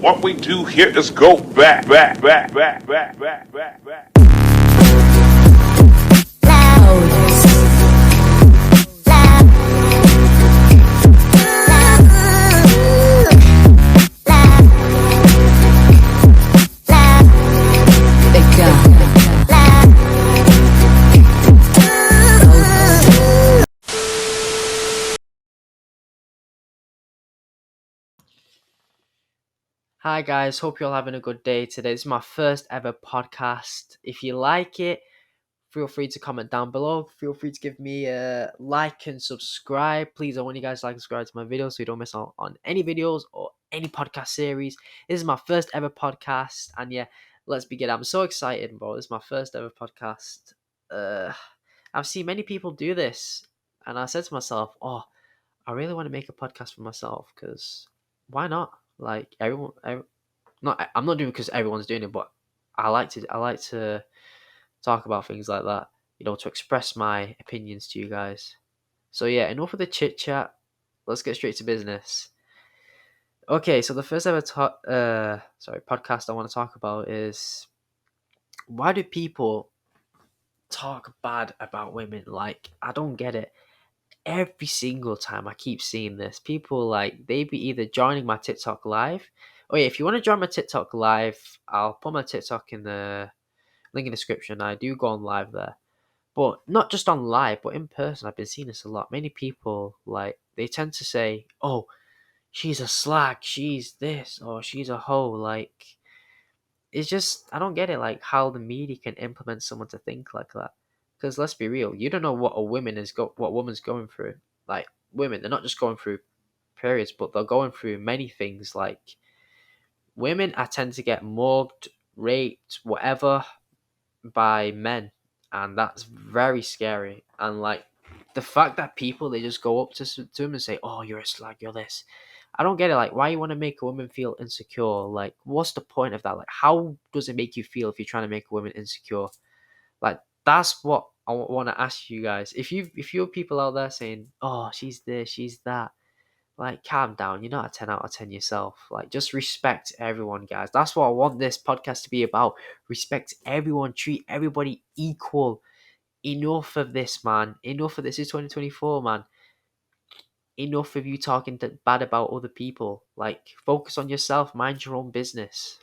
What we do here is go back, back, back, back, back, back, back, back. Hi guys, hope you're all having a good day today. This is my first ever podcast. If you like it, feel free to comment down below. Feel free to give me a like and subscribe. Please, I want you guys to like and subscribe to my videos so you don't miss out on any videos or any podcast series. This is my first ever podcast, and yeah, let's begin. I'm so excited, bro. This is my first ever podcast. I've seen many people do this, and I said to myself, "Oh, I really want to make a podcast for myself because why not?" Like I'm not doing it because everyone's doing it, but I like to talk about things like that, to express my opinions to you guys. So yeah, enough of the chit chat. Let's get straight to business. Okay, so the first ever podcast I want to talk about is why do people talk bad about women? Like, I don't get it. Every single time I keep seeing this, people like they be either joining my TikTok live. Oh yeah, if you want to join my TikTok live, I'll put my TikTok in the link in the description. I do go on live there, but not just on live, but in person. I've been seeing this a lot. Many people like they tend to say, "Oh, she's a slag, she's this, or she's a hoe." Like it's just I don't get it. Like how the media can implement someone to think like that. Because let's be real, you don't know what woman's going through. Like women, they're not just going through periods, but they're going through many things. Like women, I tend to get mugged, raped, whatever, by men, and that's very scary. And like the fact that people they just go up to him and say, "Oh, you're a slag, you're this." I don't get it. Like, why you want to make a woman feel insecure? Like, what's the point of that? Like, how does it make you feel if you're trying to make a woman insecure? Like, that's what I want to ask you guys. If you're people out there saying, "Oh, she's this, she's that," like, calm down. You're not a 10 out of 10 yourself. Like, just respect everyone, guys. That's what I want this podcast to be about. Respect everyone. Treat everybody equal. Enough of this, man. Enough of this. It's 2024, man. Enough of you talking bad about other people. Like, focus on yourself. Mind your own business.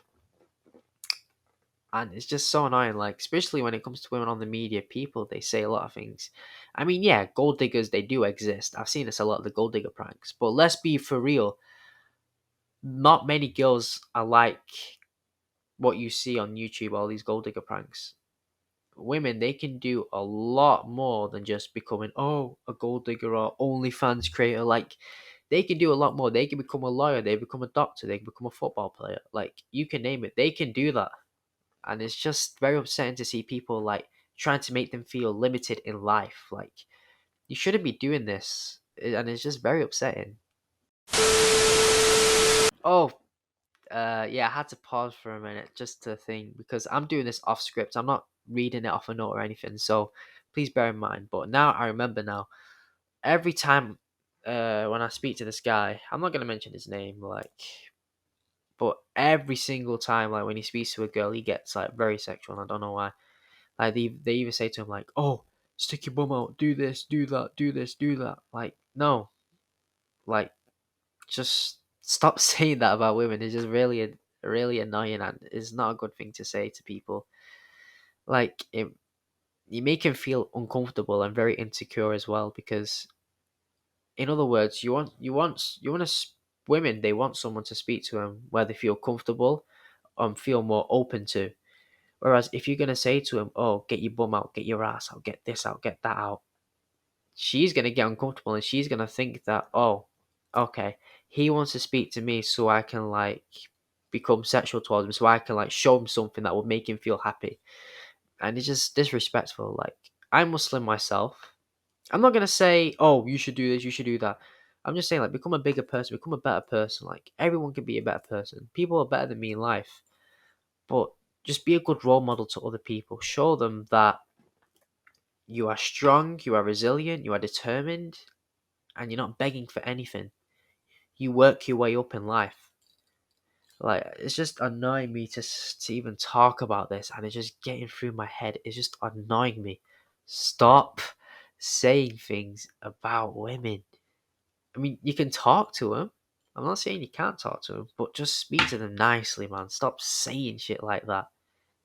And it's just so annoying, like, especially when it comes to women on the media, people, they say a lot of things. I mean, yeah, gold diggers, they do exist. I've seen this a lot, the gold digger pranks. But let's be for real. Not many girls are like what you see on YouTube, all these gold digger pranks. Women, they can do a lot more than just becoming, a gold digger or OnlyFans creator. Like, they can do a lot more. They can become a lawyer, they become a doctor, they can become a football player. Like, you can name it. They can do that. And it's just very upsetting to see people, like, trying to make them feel limited in life. Like, you shouldn't be doing this. And it's just very upsetting. Oh, yeah, I had to pause for a minute just to think because I'm doing this off script. I'm not reading it off a note or anything, so please bear in mind. But now I remember now. Every time when I speak to this guy, I'm not gonna mention his name, like, but every single time, like when he speaks to a girl, he gets like very sexual. And I don't know why. Like they even say to him like, "Oh, stick your bum out, do this, do that, do this, do that." Like, no, like just stop saying that about women. It's just really annoying, and it's not a good thing to say to people. Like you make him feel uncomfortable and very insecure as well. Because, in other words, women. They want someone to speak to them where they feel comfortable, feel more open to. Whereas if you're gonna say to him, "Oh, get your bum out, get your ass out, get this out, get that out," she's gonna get uncomfortable and she's gonna think that, "Oh, okay, he wants to speak to me so I can like become sexual towards him, so I can like show him something that would make him feel happy." And it's just disrespectful. Like, I'm Muslim myself. I'm not gonna say, "Oh, you should do this, you should do that." I'm just saying, like, become a bigger person, become a better person. Like, everyone can be a better person. People are better than me in life, but just be a good role model to other people. Show them that you are strong, you are resilient, you are determined, and you're not begging for anything. You work your way up in life. Like, it's just annoying me to even talk about this, and it's just getting through my head. It's just annoying me. Stop saying things about women. I mean, you can talk to them. I'm not saying you can't talk to them, but just speak to them nicely, man. Stop saying shit like that.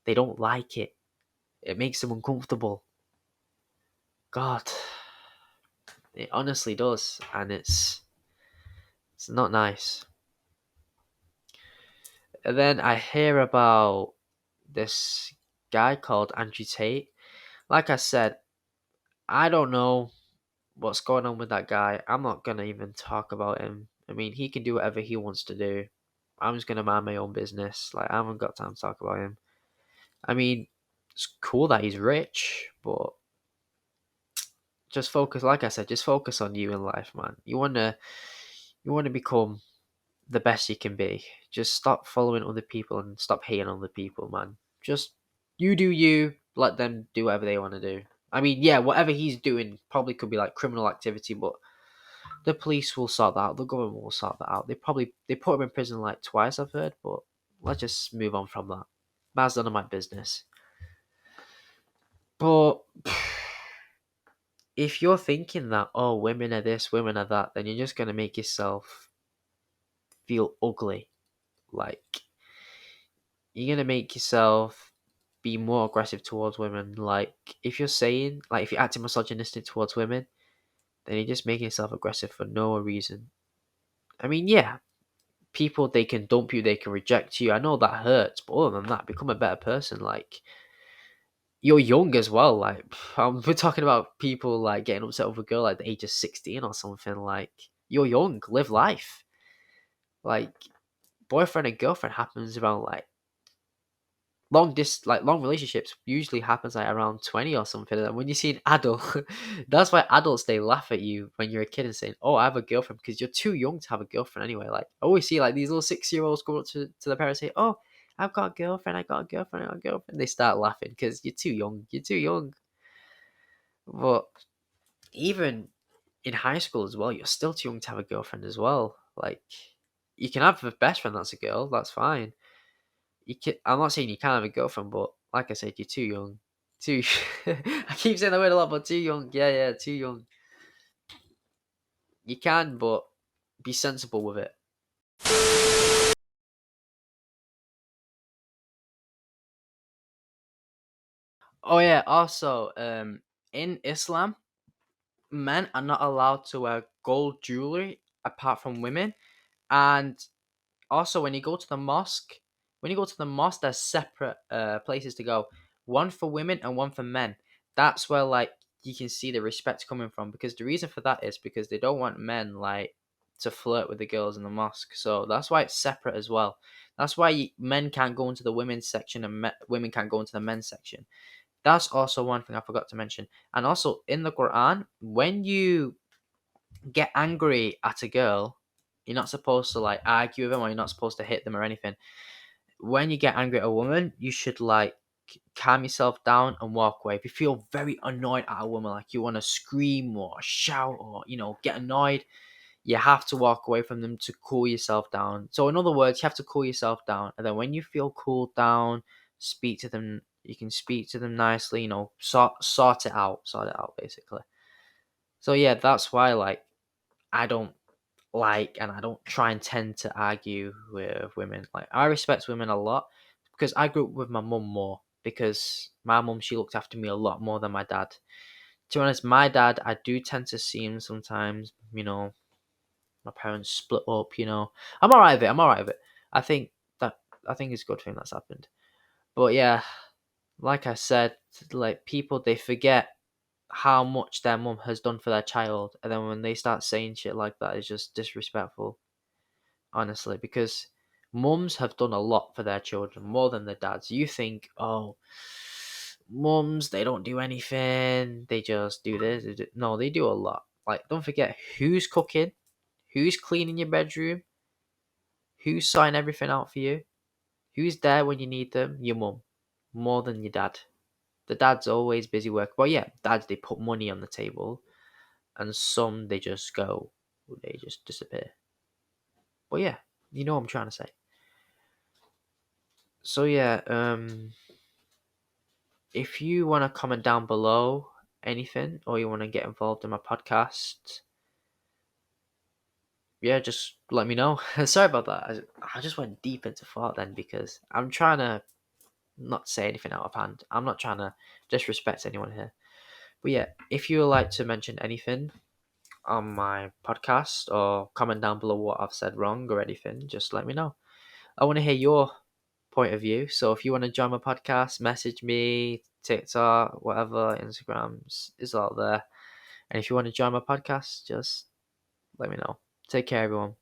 They don't like it. It makes them uncomfortable. God, it honestly does, and it's not nice. And then I hear about this guy called Andrew Tate. Like I said, I don't know what's going on with that guy. I'm not gonna even talk about him. I mean, he can do whatever he wants to do. I'm just gonna mind my own business. Like, I haven't got time to talk about him. I mean, it's cool that he's rich, but just focus. Like I said, just focus on you in life, man. You wanna become the best you can be. Just stop following other people and stop hating on other people, man. Just you do you. Let them do whatever they want to do. I mean, yeah, whatever he's doing probably could be like criminal activity, but the police will sort that out. The government will sort that out. They put him in prison like twice, I've heard, but let's just move on from that. That's none of my business. But if you're thinking that, oh, women are this, women are that, then you're just gonna make yourself feel ugly. Like, you're gonna make yourself be more aggressive towards women. Like, if you're saying, like, if you're acting misogynistic towards women, then you're just making yourself aggressive for no reason. I mean, yeah, people, they can dump you, they can reject you. I know that hurts, but other than that, become a better person. Like, you're young as well. Like, we're talking about people like getting upset with a girl at the age of 16 or something. Like, you're young, live life. Like, boyfriend and girlfriend happens around like long relationships usually happens like around 20 or something. And when you see an adult, that's why adults, they laugh at you when you're a kid and saying, oh, I have a girlfriend, because you're too young to have a girlfriend anyway. Like, I always see like these little 6-year-olds go up to their parents and say, oh, I've got a girlfriend, I got a girlfriend, I got a girlfriend. They start laughing because you're too young. But even in high school as well, you're still too young to have a girlfriend as well. Like, you can have a best friend that's a girl, that's fine. I'm not saying you can't have a girlfriend, but like I said, you're too young. Too. I keep saying the word a lot, but too young. Yeah, yeah, too young. You can, but be sensible with it. Oh yeah. Also, in Islam, men are not allowed to wear gold jewelry apart from women, and also, when you go to the mosque, there's separate places to go. One for women and one for men. That's where like you can see the respect coming from, because the reason for that is because they don't want men like to flirt with the girls in the mosque. So that's why it's separate as well. That's why men can't go into the women's section and women can't go into the men's section. That's also one thing I forgot to mention. And also in the Quran, when you get angry at a girl, you're not supposed to like argue with them, or you're not supposed to hit them or anything. When you get angry at a woman, you should like calm yourself down and walk away. If you feel very annoyed at a woman, like you want to scream or shout or get annoyed, you have to walk away from them to cool yourself down. So in other words, you have to cool yourself down, and then when you feel cooled down, speak to them. You can speak to them nicely, sort it out basically. So yeah, that's why like I don't and I don't try and tend to argue with women. Like, I respect women a lot because I grew up with my mum more, because my mum, she looked after me a lot more than my dad. To be honest, my dad, I do tend to see him sometimes, my parents split up, I'm alright with it. I'm alright with it. I think that I think it's a good thing that's happened. But yeah, like I said, like, people, they forget how much their mum has done for their child, and then when they start saying shit like that, it's just disrespectful, honestly, because mums have done a lot for their children, more than their dads. You think, oh, mums, they don't do anything, they just do this. No, they do a lot. Like, don't forget who's cooking, who's cleaning your bedroom, who's sorting everything out for you, who's there when you need them. Your mum, more than your dad. The dad's always busy working. But yeah, dads, they put money on the table, and some, they just go, they just disappear. But yeah, you know what I'm trying to say. So yeah, if you want to comment down below anything or you want to get involved in my podcast, yeah, just let me know. Sorry about that. I just went deep into thought then because I'm trying to not say anything out of hand. I'm not trying to disrespect anyone here. But yeah, if you would like to mention anything on my podcast or comment down below what I've said wrong or anything, just let me know. I want to hear your point of view. So if you want to join my podcast, message me, TikTok, whatever, Instagrams is all there. And if you want to join my podcast, just let me know. Take care, everyone.